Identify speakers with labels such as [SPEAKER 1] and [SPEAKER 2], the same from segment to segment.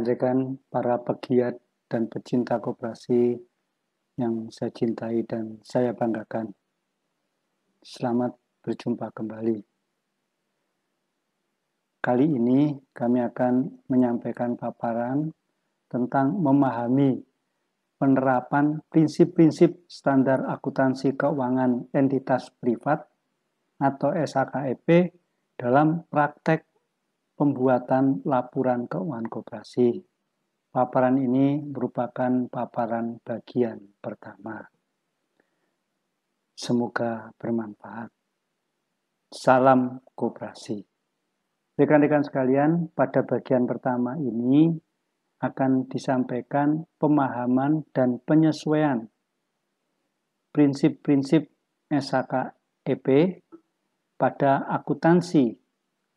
[SPEAKER 1] rekan-rekan, para pegiat dan pecinta koperasi yang saya cintai dan saya banggakan. Selamat berjumpa kembali. Kali ini kami akan menyampaikan paparan tentang memahami penerapan prinsip-prinsip standar akuntansi keuangan entitas privat atau SAKEP dalam praktek pembuatan laporan keuangan koperasi. Paparan ini merupakan paparan bagian pertama. Semoga bermanfaat. Salam koperasi. Rekan-rekan sekalian, pada bagian pertama ini akan disampaikan pemahaman dan penyesuaian prinsip-prinsip SAKEP pada akuntansi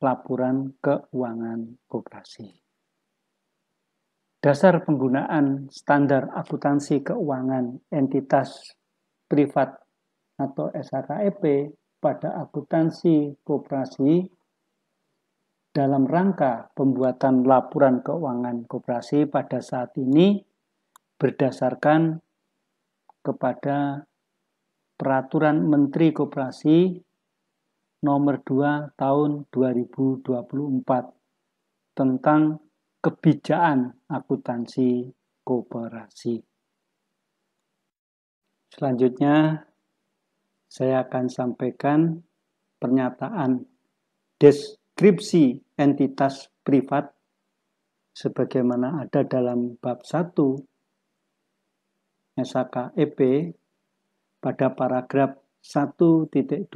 [SPEAKER 1] laporan keuangan koperasi. Dasar penggunaan standar akuntansi keuangan entitas privat atau SAKEP pada akuntansi koperasi dalam rangka pembuatan laporan keuangan koperasi pada saat ini berdasarkan kepada Peraturan Menteri Koperasi Nomor 2 Tahun 2024 tentang kebijakan akuntansi koperasi. Selanjutnya, saya akan sampaikan pernyataan deskripsi entitas privat sebagaimana ada dalam bab 1 SAKEP pada paragraf 1.2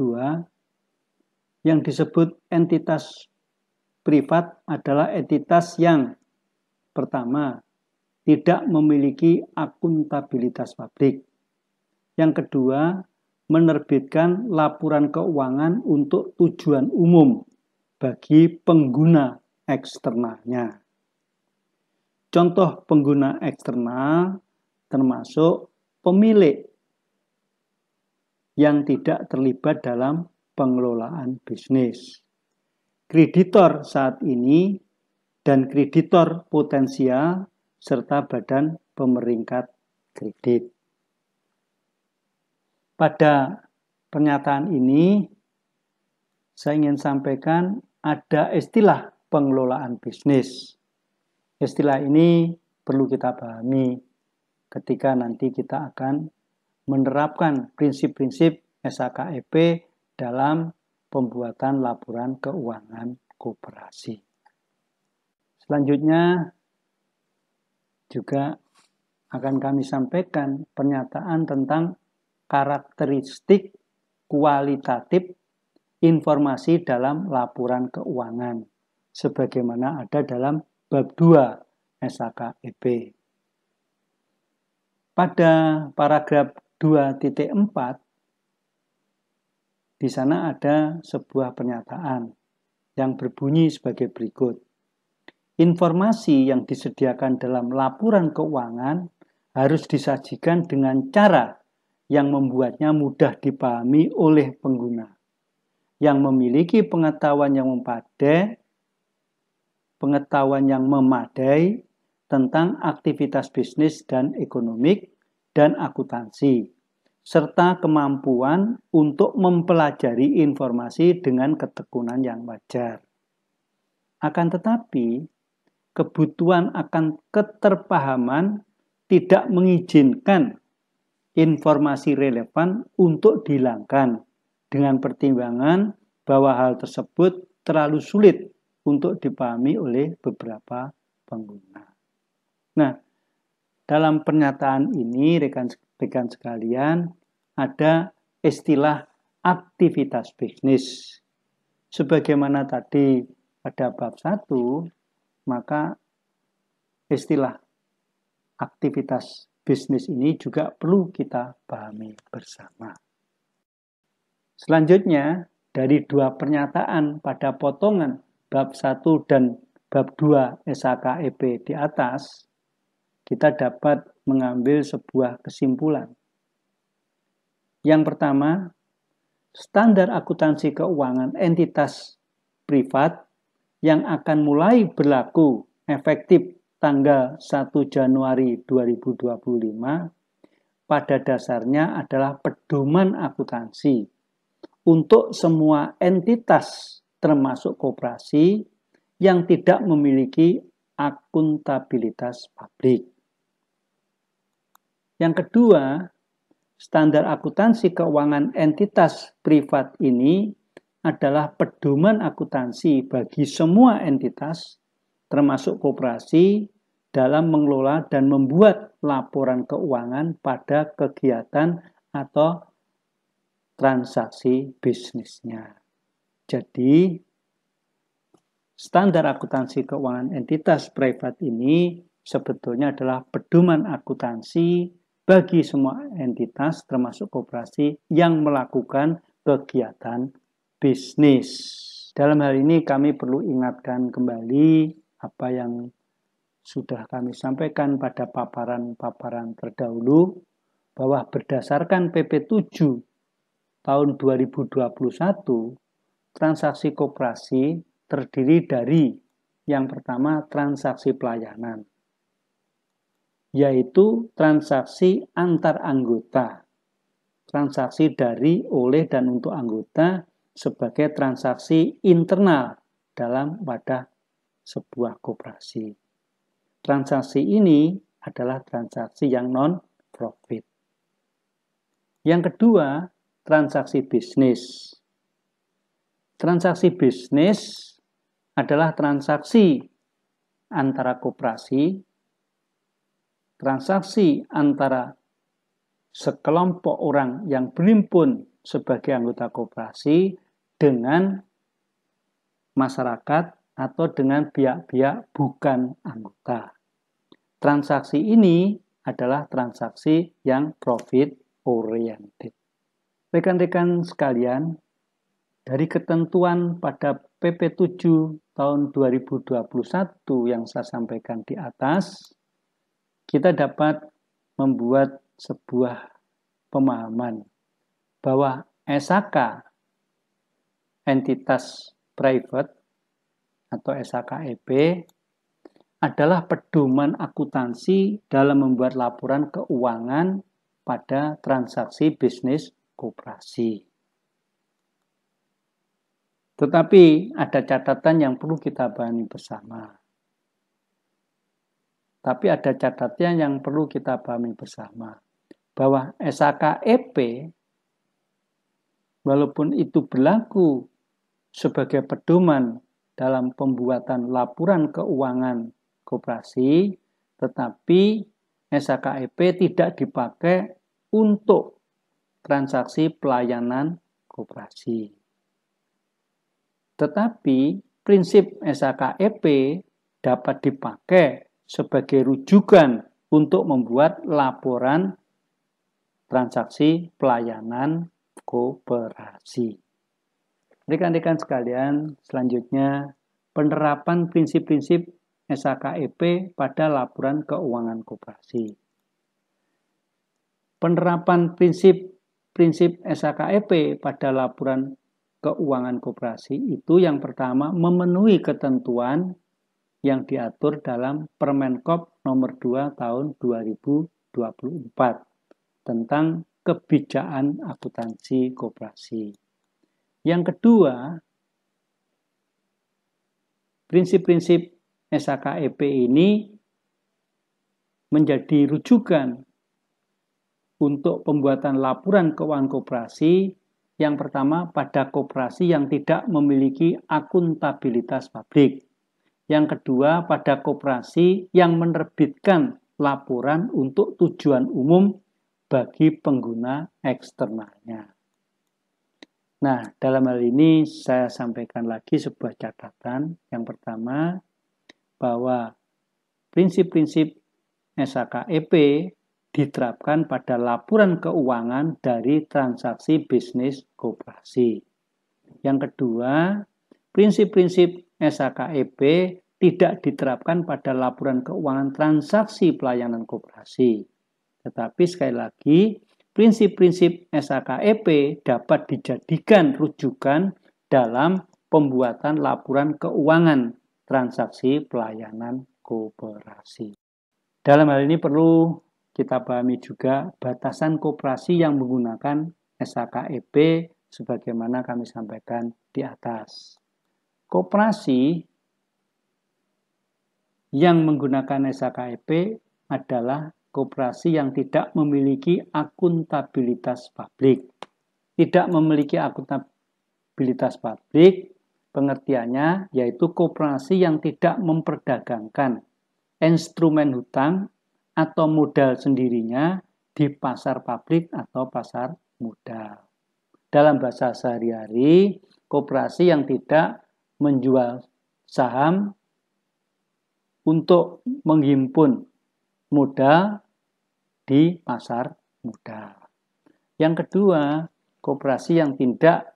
[SPEAKER 1] yang disebut entitas privat adalah entitas yang pertama tidak memiliki akuntabilitas publik. Yang kedua, menerbitkan laporan keuangan untuk tujuan umum bagi pengguna eksternalnya. Contoh pengguna eksternal termasuk pemilik yang tidak terlibat dalam pengelolaan bisnis, kreditor saat ini dan kreditor potensial serta badan pemeringkat kredit. Pada pernyataan ini saya ingin sampaikan ada istilah pengelolaan bisnis. Istilah ini perlu kita pahami ketika nanti kita akan menerapkan prinsip-prinsip SAKEP dalam pembuatan laporan keuangan koperasi. Selanjutnya juga akan kami sampaikan pernyataan tentang karakteristik kualitatif informasi dalam laporan keuangan sebagaimana ada dalam bab 2 SAKEP. Pada paragraf 2.4 di sana ada sebuah pernyataan yang berbunyi sebagai berikut. Informasi yang disediakan dalam laporan keuangan harus disajikan dengan cara yang membuatnya mudah dipahami oleh pengguna, yang memiliki pengetahuan yang memadai tentang aktivitas bisnis dan ekonomik dan akuntansi, serta kemampuan untuk mempelajari informasi dengan ketekunan yang wajar. Akan tetapi, kebutuhan akan keterpahaman tidak mengizinkan informasi relevan untuk dihilangkan dengan pertimbangan bahwa hal tersebut terlalu sulit untuk dipahami oleh beberapa pengguna. Nah, dalam pernyataan ini rekan-rekan sekalian ada istilah aktivitas bisnis. Sebagaimana tadi pada bab 1, maka istilah aktivitas bisnis ini juga perlu kita pahami bersama. Selanjutnya, dari dua pernyataan pada potongan bab 1 dan bab 2 SAKEP di atas, kita dapat mengambil sebuah kesimpulan. Yang pertama, standar akuntansi keuangan entitas privat yang akan mulai berlaku efektif tanggal 1 Januari 2025 pada dasarnya adalah pedoman akuntansi untuk semua entitas termasuk koperasi yang tidak memiliki akuntabilitas publik. Yang kedua, standar akuntansi keuangan entitas privat ini adalah pedoman akuntansi bagi semua entitas termasuk koperasi dalam mengelola dan membuat laporan keuangan pada kegiatan atau transaksi bisnisnya. Jadi, standar akuntansi keuangan entitas privat ini sebetulnya adalah pedoman akuntansi bagi semua entitas termasuk koperasi yang melakukan kegiatan bisnis. Dalam hal ini kami perlu ingatkan kembali apa yang sudah kami sampaikan pada paparan-paparan terdahulu bahwa berdasarkan PP 7 tahun 2021, transaksi koperasi terdiri dari yang pertama transaksi pelayanan, yaitu transaksi antar anggota, transaksi dari, oleh, dan untuk anggota sebagai transaksi internal dalam wadah sebuah koperasi. Transaksi ini adalah transaksi yang non-profit. Yang kedua, transaksi bisnis. Transaksi bisnis adalah transaksi antara koperasi, transaksi antara sekelompok orang yang berhimpun sebagai anggota koperasi dengan masyarakat atau dengan pihak-pihak bukan anggota. Transaksi ini adalah transaksi yang profit oriented. Rekan-rekan sekalian, dari ketentuan pada PP 7 tahun 2021 yang saya sampaikan di atas, kita dapat membuat sebuah pemahaman bahwa SHK entitas private atau SHKEP adalah pedoman akuntansi dalam membuat laporan keuangan pada transaksi bisnis koperasi. Tetapi ada catatan yang perlu kita pahami bersama. Bahwa SHKEP walaupun itu berlaku sebagai pedoman dalam pembuatan laporan keuangan koperasi, tetapi SHKEP tidak dipakai untuk transaksi pelayanan koperasi. Tetapi prinsip SHKEP dapat dipakai sebagai rujukan untuk membuat laporan transaksi pelayanan koperasi. Rekan-rekan sekalian, selanjutnya penerapan prinsip-prinsip SHKEP pada laporan keuangan koperasi. Penerapan prinsip SHKEP pada laporan keuangan koperasi itu yang pertama memenuhi ketentuan yang diatur dalam Permenkop nomor 2 tahun 2024 tentang kebijakan akuntansi koperasi. Yang kedua, prinsip-prinsip SHKEP ini menjadi rujukan untuk pembuatan laporan keuangan koperasi yang pertama pada koperasi yang tidak memiliki akuntabilitas publik. Yang kedua pada koperasi yang menerbitkan laporan untuk tujuan umum bagi pengguna eksternalnya. Nah, dalam hal ini saya sampaikan lagi sebuah catatan. Yang pertama, bahwa prinsip-prinsip SHKEP diterapkan pada laporan keuangan dari transaksi bisnis koperasi. Yang kedua, prinsip-prinsip SHKEP tidak diterapkan pada laporan keuangan transaksi pelayanan koperasi. Tetapi sekali lagi, prinsip-prinsip SHKEP dapat dijadikan rujukan dalam pembuatan laporan keuangan transaksi pelayanan koperasi. Dalam hal ini perlu kita pahami juga batasan koperasi yang menggunakan SHKEP sebagaimana kami sampaikan di atas. Koperasi yang menggunakan SHKEP adalah koperasi yang tidak memiliki akuntabilitas publik. Tidak memiliki akuntabilitas publik, pengertiannya yaitu koperasi yang tidak memperdagangkan instrumen hutang atau modal sendirinya di pasar publik atau pasar modal. Dalam bahasa sehari-hari, koperasi yang tidak menjual saham untuk menghimpun modal di pasar modal. Yang kedua, koperasi yang tidak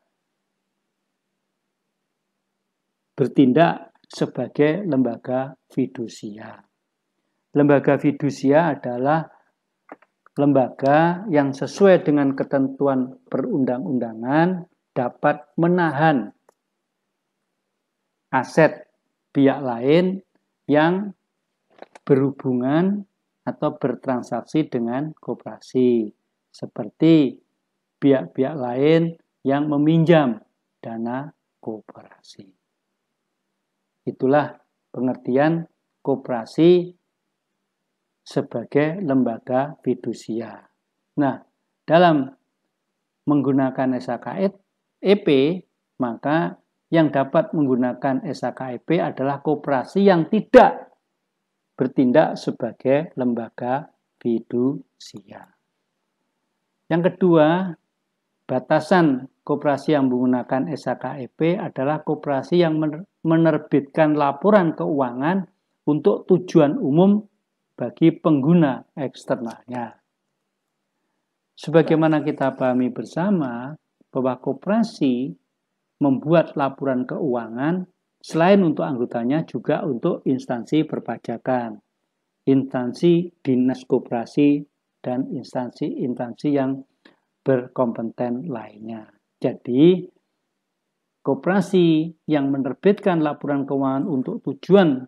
[SPEAKER 1] bertindak sebagai lembaga fidusia. Lembaga fidusia adalah lembaga yang sesuai dengan ketentuan perundang-undangan dapat menahan aset pihak lain yang berhubungan atau bertransaksi dengan koperasi, seperti pihak-pihak lain yang meminjam dana koperasi. Itulah pengertian koperasi sebagai lembaga fidusia. Nah, dalam menggunakan SHKEP, maka yang dapat menggunakan SHKEP adalah koperasi yang tidak bertindak sebagai lembaga fidusia. Yang kedua, batasan koperasi yang menggunakan SHKEP adalah koperasi yang menerbitkan laporan keuangan untuk tujuan umum bagi pengguna eksternalnya. Sebagaimana kita pahami bersama bahwa koperasi membuat laporan keuangan selain untuk anggotanya juga untuk instansi perpajakan, instansi dinas koperasi, dan instansi-instansi yang berkompeten lainnya. Jadi, koperasi yang menerbitkan laporan keuangan untuk tujuan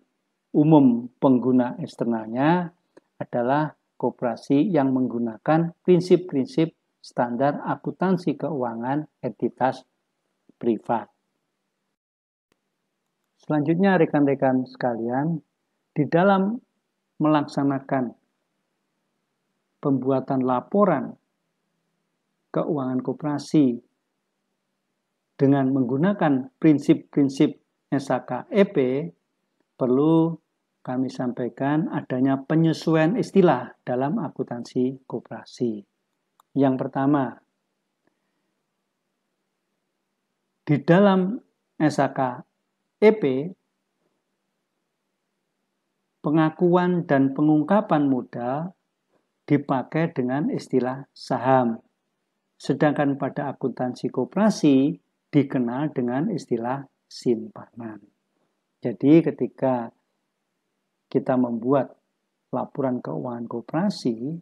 [SPEAKER 1] umum pengguna eksternalnya adalah koperasi yang menggunakan prinsip-prinsip standar akuntansi keuangan entitas privat. Selanjutnya rekan-rekan sekalian, di dalam melaksanakan pembuatan laporan keuangan koperasi dengan menggunakan prinsip-prinsip SHKEP, perlu kami sampaikan adanya penyesuaian istilah dalam akuntansi koperasi. Yang pertama, di dalam SHKEP, pengakuan dan pengungkapan modal dipakai dengan istilah saham. Sedangkan pada akuntansi koperasi dikenal dengan istilah simpanan. Jadi ketika kita membuat laporan keuangan koperasi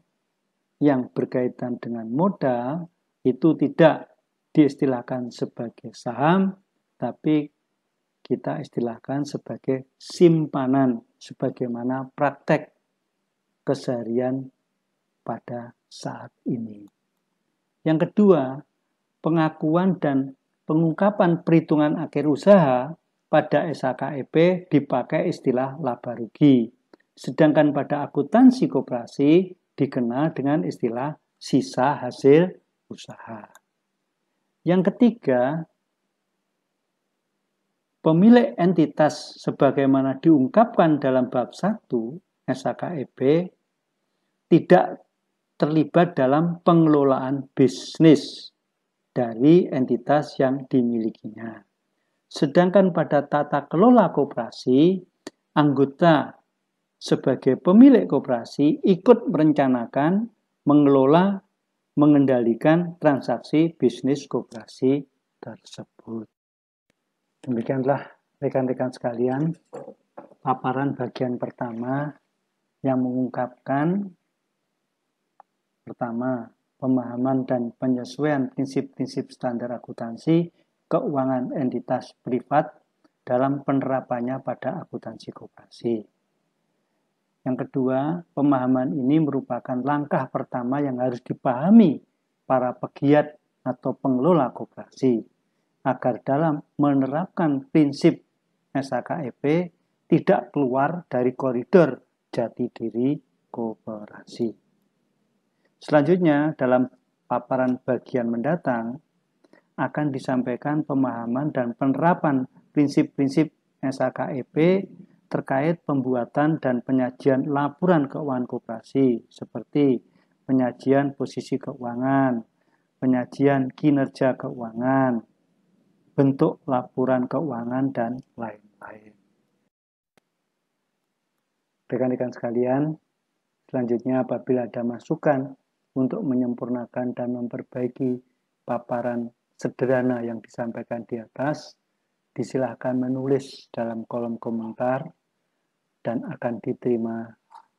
[SPEAKER 1] yang berkaitan dengan modal, itu tidak diistilahkan sebagai saham, tapi kita istilahkan sebagai simpanan, sebagaimana praktek keseharian pada saat ini. Yang kedua, pengakuan dan pengungkapan perhitungan akhir usaha pada SHKEP dipakai istilah laba rugi. Sedangkan pada akuntansi koperasi dikenal dengan istilah sisa hasil usaha. Yang ketiga, pemilik entitas sebagaimana diungkapkan dalam bab 1 SHKEP tidak terlibat dalam pengelolaan bisnis dari entitas yang dimilikinya. Sedangkan pada tata kelola koperasi, anggota sebagai pemilik koperasi ikut merencanakan, mengelola, mengendalikan transaksi bisnis koperasi tersebut. Demikianlah rekan-rekan sekalian, paparan bagian pertama yang mengungkapkan pertama, pemahaman dan penyesuaian prinsip-prinsip standar akuntansi keuangan entitas privat dalam penerapannya pada akuntansi koperasi. Yang kedua, pemahaman ini merupakan langkah pertama yang harus dipahami para pegiat atau pengelola koperasi agar dalam menerapkan prinsip SHKEP tidak keluar dari koridor jati diri koperasi. Selanjutnya, dalam paparan bagian mendatang akan disampaikan pemahaman dan penerapan prinsip-prinsip SHKEP terkait pembuatan dan penyajian laporan keuangan koperasi seperti penyajian posisi keuangan, penyajian kinerja keuangan, bentuk laporan keuangan, dan lain-lain. Rekan-rekan sekalian, selanjutnya apabila ada masukan untuk menyempurnakan dan memperbaiki paparan sederhana yang disampaikan di atas, disilahkan menulis dalam kolom komentar dan akan diterima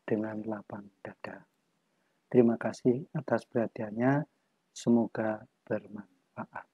[SPEAKER 1] dengan lapang dada. Terima kasih atas perhatiannya, semoga bermanfaat.